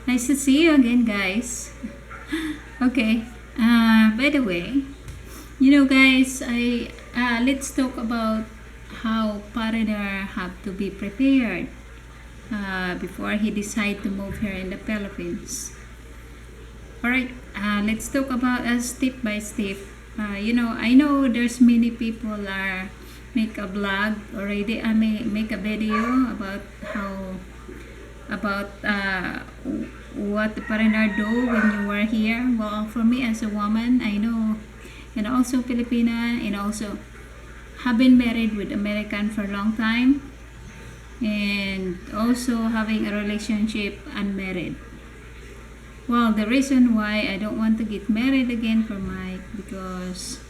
Nice to see you again, guys. Okay. By the way, guys, I let's talk about how foreigner have to be prepared before he decide to move here in the Philippines. All right. Let's talk about step by step. I know there's many people are make a blog already. I may make a video about how about what the foreigner do when you were here. Well, for me as a woman, I know, and also Filipina, and also have been married with American for a long time, and also having a relationship unmarried. Well, the reason why I don't want to get married again for Mike because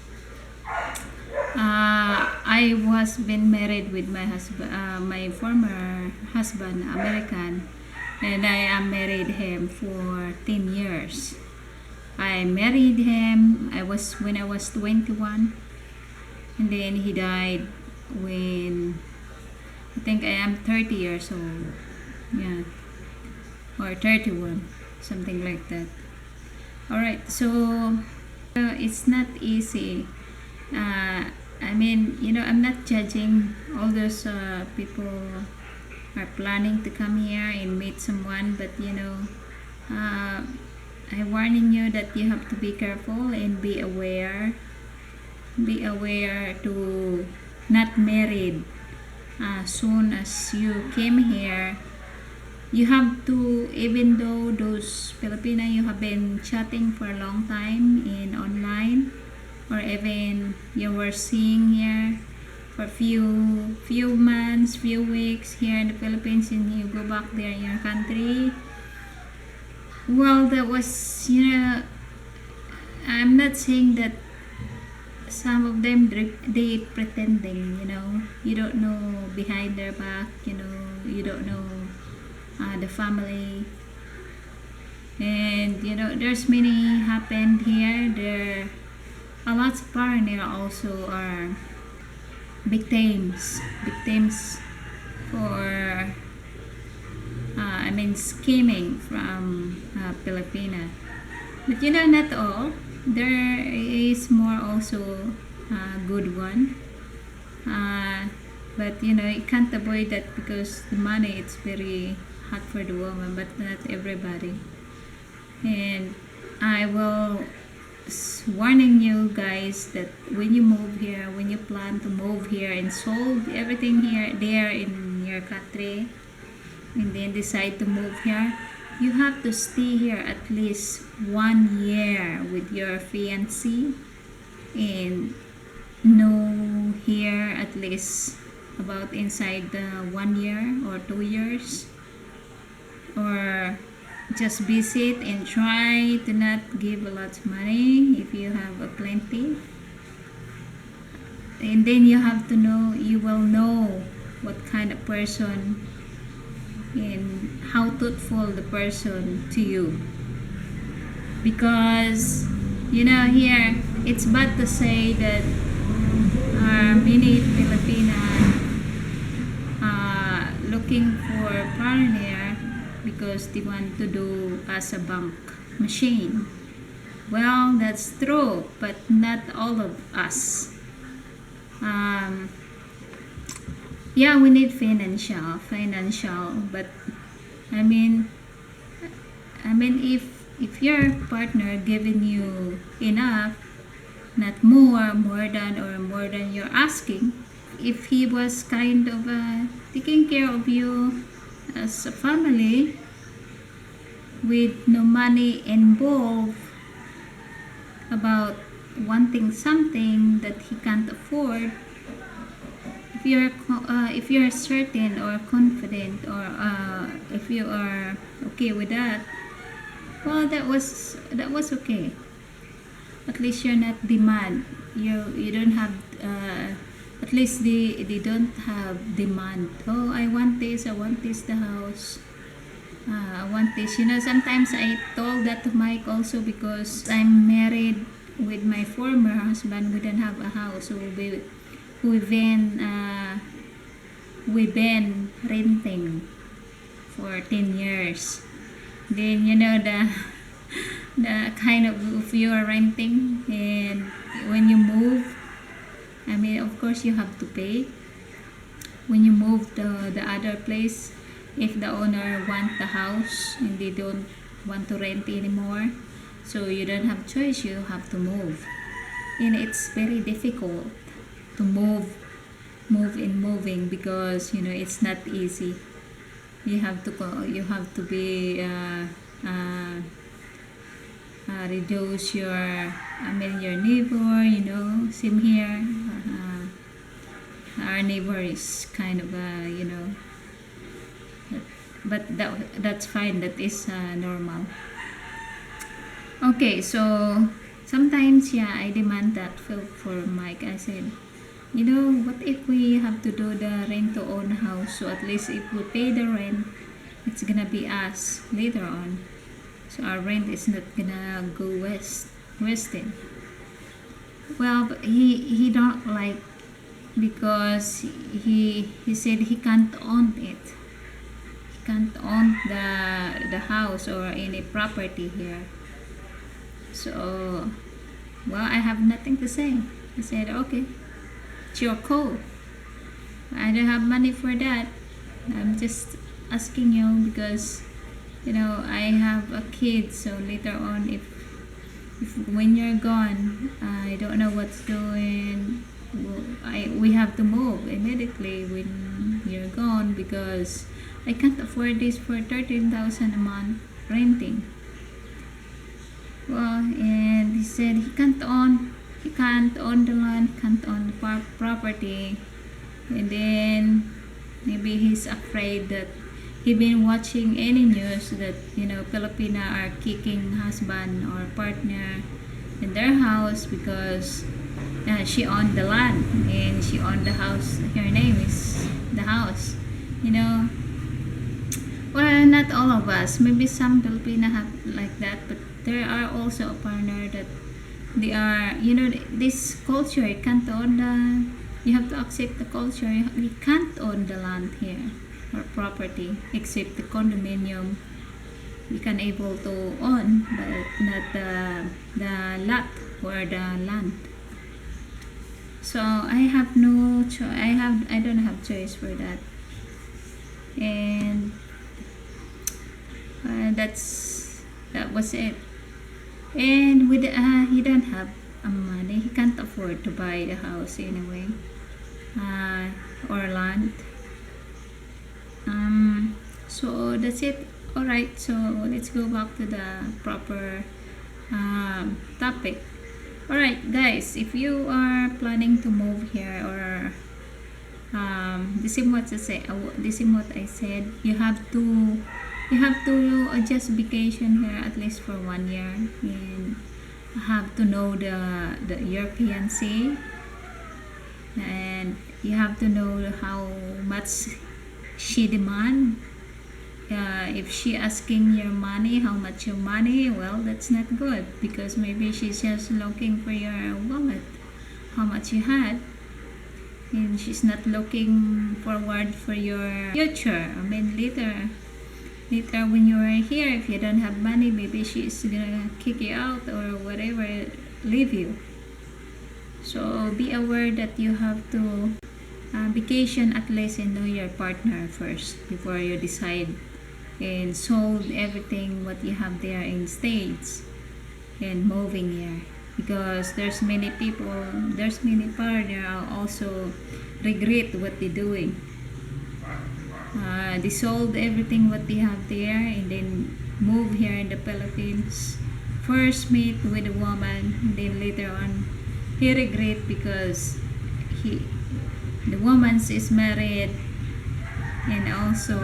I was been married with my husband, my former husband, American, and I am married him for 10 years. I married him when I was 21, and then he died when I think I am 30 years old. Yeah, or 31, something like that. All right, so it's not easy. I'm not judging all those people are planning to come here and meet someone, but I'm warning you that you have to be careful and be aware. Be aware to not married soon as you came here. You have to, even though those Filipina you have been chatting for a long time in online, or even you were seeing here for few months, few weeks here in the Philippines, and you go back there in your country. Well, that was, I'm not saying that some of them they pretending, you don't know behind their back, you don't know the family, and there's many happened here. There a lot of foreigner also are victims for scheming from Filipina. But not all. There is more also good one. But you can't avoid that because the money it's very hard for the woman, but not everybody. And I will warning you guys that when you move here, when you plan to move here and solve everything here there in your country, and then decide to move here, you have to stay here at least 1 year with your fiancé and know here at least about inside the 1 year or 2 years, or just visit and try to not give a lot of money if you have a plenty, and then you will know what kind of person and how truthful the person to you, because here it's bad to say that many Filipina looking for foreigner because they want to do as a bank machine. Well, that's true, but not all of us. Yeah, we need financial, but I mean, if your partner giving you enough, not more than you're asking, if he was kind of taking care of you as a family with no money involved about wanting something that he can't afford, if you're certain or confident, or if you are okay with that, well, that was okay. At least you're not demand. You don't have at least they don't have demand. Oh, I want this, the house, I want this. Sometimes I told that to Mike also because I'm married with my former husband. We don't have a house, so we've been renting for 10 years. Then you know the kind of if you are renting, and when you move, I mean, of course you have to pay when you move to the other place. If the owner want the house and they don't want to rent anymore, so you don't have choice, you have to move. And it's very difficult to move in moving, because you know it's not easy. You have to go, you have to be reduce your, I mean, your neighbor, you know. Same here, our neighbor is kind of you know, but that's fine, that is normal. Okay, so sometimes, yeah, I demand that for Mike. I said, you know, what if we have to do the rent to own house? So at least if we pay the rent, it's gonna be us later on. So our rent is not gonna go wasted. Well, but he don't like, because he said he can't own it. He can't own the house or any property here. So, well, I have nothing to say. I said, okay, it's your call. I don't have money for that. I'm just asking you because, you know, I have a kid. So later on, if when you're gone, I don't know what's going. We have to move immediately when you're gone, because I can't afford this for 13,000 a month renting. Well, and he said he can't own the land, can't own the property. And then maybe he's afraid that he been watching any news that, you know, Filipina are kicking husband or partner in their house because she owned the land and she owned the house. Her name is the house, you know. Well, not all of us. Maybe some Filipina have like that, but there are also a partner that they are, you know, this culture, you can't own the, you have to accept the culture. We can't own the land here or property except the condominium. We can able to own, but not the lot or the land. So I have no choice. I don't have choice for that, and that was it. And with he don't have money. He can't afford to buy the house anyway, or land. So that's it. All right. So let's go back to the proper topic. All right, guys. If you are planning to move here, or this is what I say. This is what I said. You have to adjust vacation here at least for 1 year, and have to know the your fiancé, and you have to know how much she demand. If she asking your money, how much your money, well, that's not good, because maybe she's just looking for your wallet, how much you had, and she's not looking forward for your future. I mean, later when you are here, if you don't have money, maybe she's gonna kick you out or whatever, leave you. So be aware that you have to vacation at least, and know your partner first before you decide and sold everything what you have there in States and moving here, because there's many partner also regret what they're doing. They sold everything what they have there and then move here in the Philippines. First meet with a woman, and then later on he regret because the woman is married, and also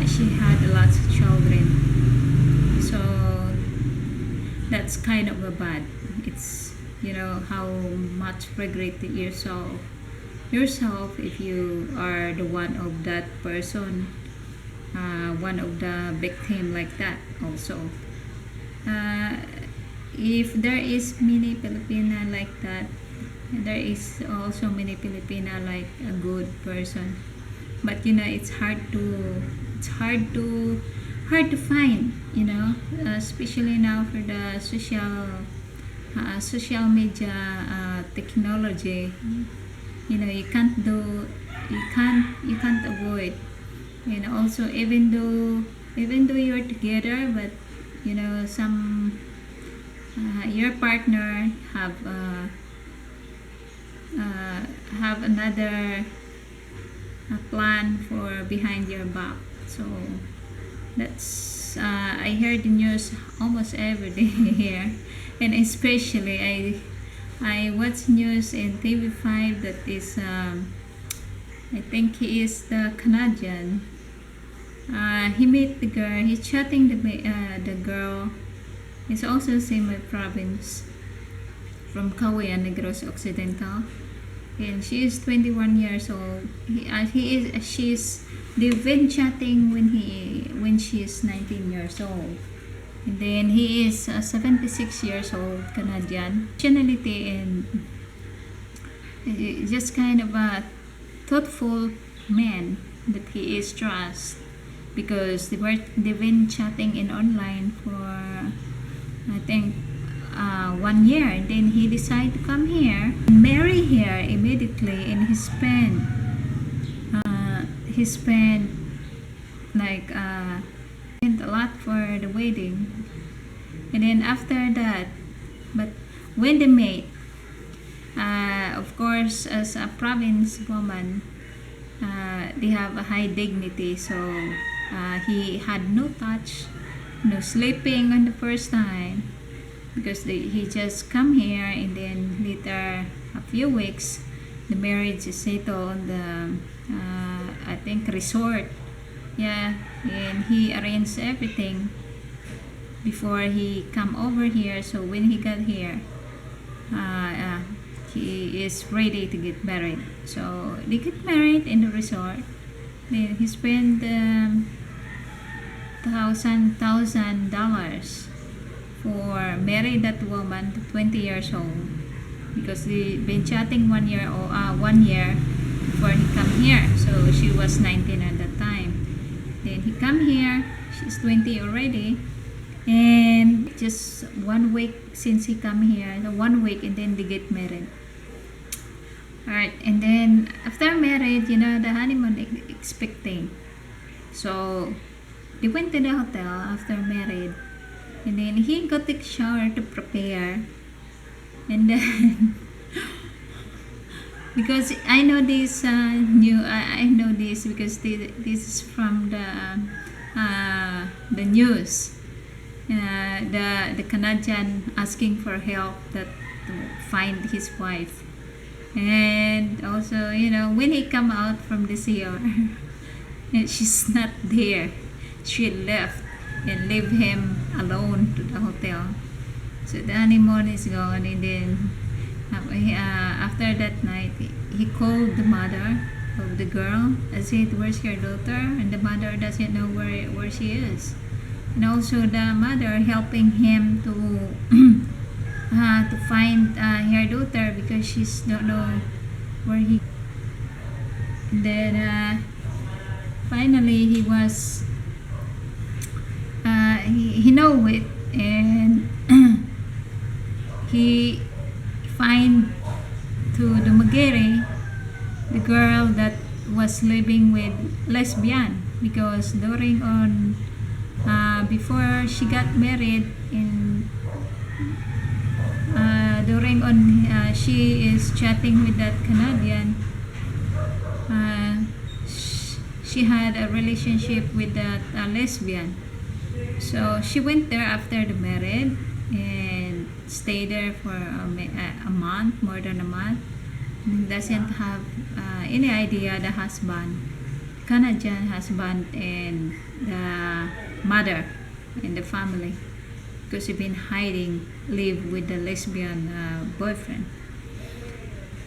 she had lots of children. So that's kind of a bad. It's, you know, how much regret yourself if you are the one of that person, one of the victim like that also. If there is many Filipina like that, there is also many Filipina like a good person, but you know, it's it's hard to find, you know, especially now for the social media technology. You know, you can't avoid. And also, even though you're together, but you know, some your partner have another plan for behind your back. So that's I heard the news almost every day here, and especially I watch news in TV5 that is I think he is the Canadian. He met the girl. He's chatting the girl. It's also same my province from Cautionary Negros Occidental, and she is 21 years old. They've been chatting when she is 19 years old, and then he is 76 years old, Canadian nationality, and just kind of a thoughtful man that he is trust, because they've been chatting in online for I think 1 year, and then he decided to come here and marry her immediately, and he spent like spent a lot for the wedding, and then after that, but when they met, of course, as a province woman, they have a high dignity, so he had no touch, no sleeping on the first time, because he just come here, and then later a few weeks the marriage is settled on the I think resort, yeah, and he arranged everything before he come over here. So when he got here, he is ready to get married, so they get married in the resort. Then he spent $1,000 for marry that woman to 20 years old, because they've been chatting 1 year or 1 year before he come here. So she was 19 at that time. Then he come here, she's 20 already, and just 1 week since he come here, 1 week, and then they get married. Alright, and then after married, you know, the honeymoon expecting. So they went to the hotel after married, and then he got the shower to prepare, and then because I know this I know this because this is from the news. The Canadian asking for help that to find his wife, and also, you know, when he come out from the CR, and she's not there. She left and leave him alone to the hotel. So the honeymoon is gone, and then after that night, he called the mother of the girl and said, "Where's your daughter?" And the mother doesn't know where she is. And also the mother helping him to to find her daughter, because she's don't know where he. And then finally he was he know it, and he find to the Magere the girl that was living with lesbian, because during on before she got married in during on she is chatting with that Canadian, she had a relationship with that lesbian. So she went there after the marriage and stayed there for a month, more than a month. And doesn't have any idea the husband, Canadian husband, and the mother and the family, because he's been hiding, live with the lesbian boyfriend.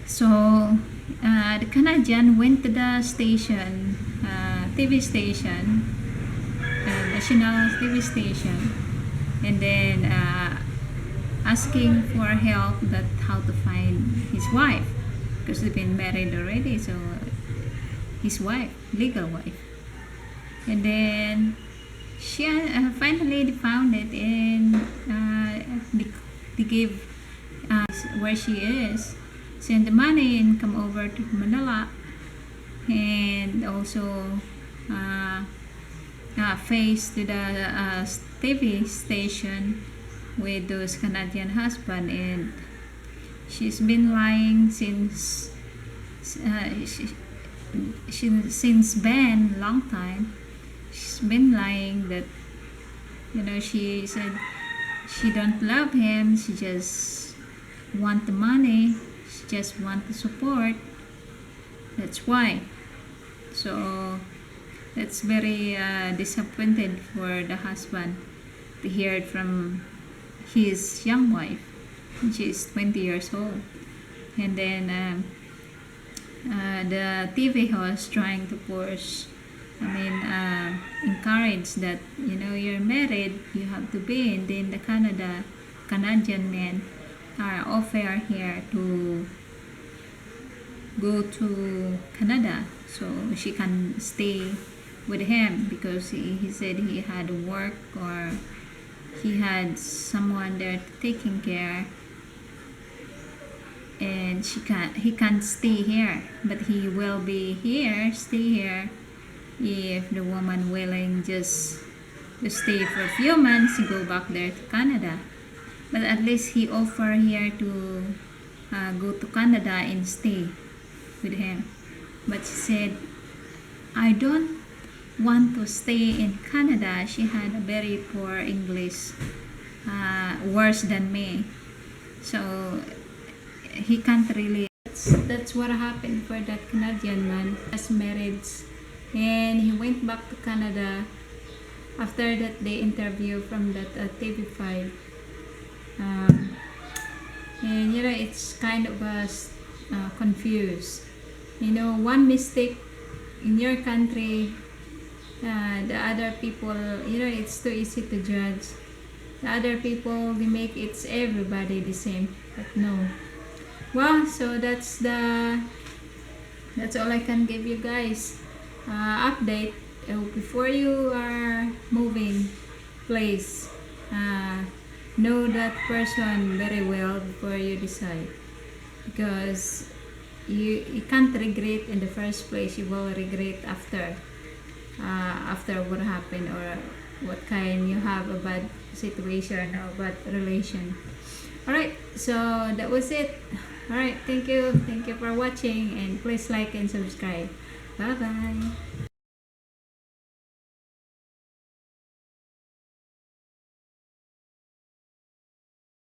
So the Canadian went to the station, TV station, national TV station, and then asking for help that how to find his wife, because they've been married already. So his wife, legal wife. And then she finally found it, and they gave where she is, send the money and come over to Manila, and also uh, face to the TV station with those Canadian husband. And she's been lying since since Ben long time. She's been lying that, she said she don't love him, she just want the money, she just want the support. That's why. So that's very disappointed for the husband to hear it from his young wife. She's 20 years old. And then the TV host trying to force, encourage that, you're married, you have to be. And then the Canadian men are offer here to go to Canada so she can stay with him, because he said he had work, or he had someone there taking care, and he can't stay here, but he will be here, stay here, if the woman willing just to stay for a few months, go back there to Canada. But at least he offer here to go to Canada and stay with him. But she said, I don't want to stay in Canada. She had a very poor English, worse than me, so he can't really. That's what happened for that Canadian man. As marriage, and he went back to Canada after that they interview from that TV5. And it's kind of confused. One mistake in your country, the other people, it's too easy to judge. The other people, they make it's everybody the same, but no. Well, so that's all I can give you guys update. Before you are moving place, know that person very well before you decide, because you can't regret in the first place. You will regret after what happened, or what kind you have a bad situation or bad relation. Alright, so that was it. Alright, thank you for watching, and please like and subscribe. Bye bye.